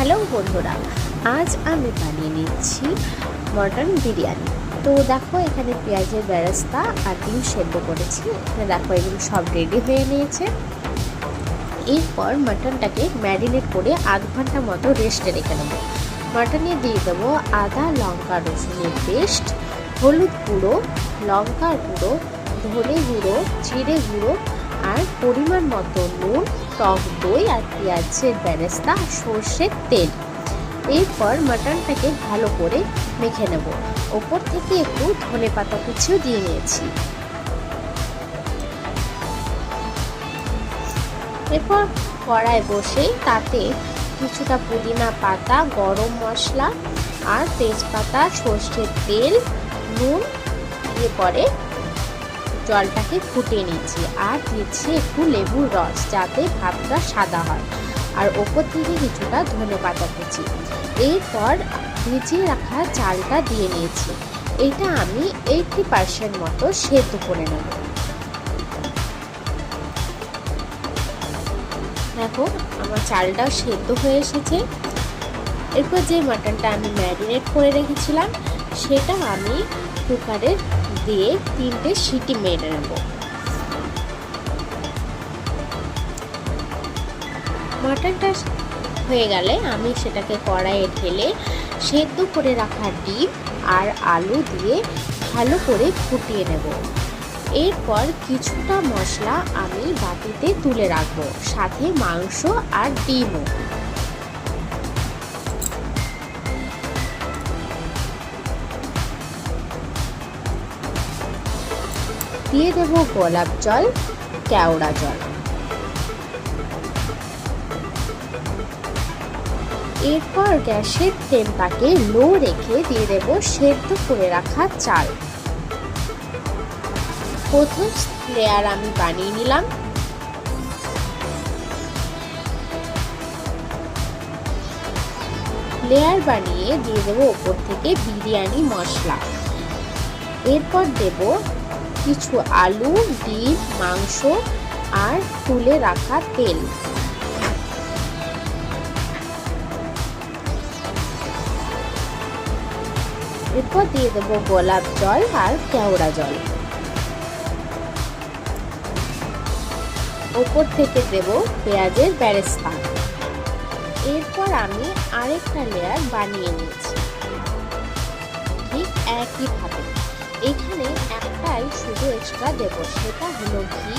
Hello বন্ধুরা, আজ আমি বানিয়ে নিচ্ছি মটন বিরিয়ানি। তো দেখো, এখানে পেঁয়াজের বেরেস্তা আর ডিম সেদ্ধ করেছি। এখানে দেখো এগুলো সব রেডি হয়ে নিয়েছে। এরপর মটনটাকে ম্যারিনেট করে আধ ঘন্টা মতো রেস্টে রেখে দেবো। মটনে দিয়ে দেবো আদা, লঙ্কা, রসুনের পেস্ট, হলুদ গুঁড়ো, লঙ্কার গুঁড়ো, ধনে গুঁড়ো, জিরে গুঁড়ো আর পরিমাণ মতো নুন, টক দই আর পেঁয়াজের বেরেস্তা, সর্ষের তেল। এরপর মাটনটাকে ভালো করে মেখে নেব। ওপর থেকে একটু ধনেপাতা কুচিও দিয়ে নিয়েছি। এরপর কড়ায় বসে তাতে কিছুটা পুদিনা পাতা, গরম মশলা আর তেজপাতা, সর্ষের তেল, নুন দিয়ে পরে জলটাকে ফুটিয়ে নিচ্ছি আর দিচ্ছি একটু লেবুর রস, যাতে ভাতটা সাদা হয়, আর ওপর থেকে কিছুটা ধনেপাতা কুচি। এরপর ভিজিয়ে রাখা চালটা দিয়ে নিয়েছি। এটা আমি 80% মতো সেদ্ধ করে নেব। দেখো, আমার চালটাও সেদ্ধ হয়ে এসেছে। এরপর যে মাটনটা আমি ম্যারিনেট করে রেখেছিলাম সেটা আমি কুকারে দিয়ে 3টে সিটি মেরে নেব। মাটনটা হয়ে গেলে আমি সেটাকে কড়াইয়ে ঢেলে সেদ্ধ করে রাখা ডিম আর আলু দিয়ে ভালো করে ফুটিয়ে নেব। এরপর কিছুটা মশলা আমি বাটিতে তুলে রাখবো, সাথে মাংস আর ডিমও। দিয়ে দেবো গোলাপ জল, কেওড়া জল। এরপর গ্যাসের ফ্লেমটাকে লো রেখে দিয়ে দেবো সেদ্ধ করে রাখা চাল। প্রথম লেয়ার আমি বানিয়ে নিলাম। লেয়ার বানিয়ে দিয়ে দেবো ওপর থেকে বিরিয়ানি মশলা। এরপর দেব কিছু আলু, ডিম, মাংস আর তুলে রাখা তেল। এরপর দিয়ে দেবো গোলাপ জল আর কেওড়া জল। ওপর থেকে দেব পেঁয়াজের বেরেস্তা। এরপর আমি আরেকটা লেয়ার বানিয়ে নিয়েছি ঠিক একইভাবে। এখানে একটাই শুধু এক্সট্রা দেব, সেটা হলো ঘি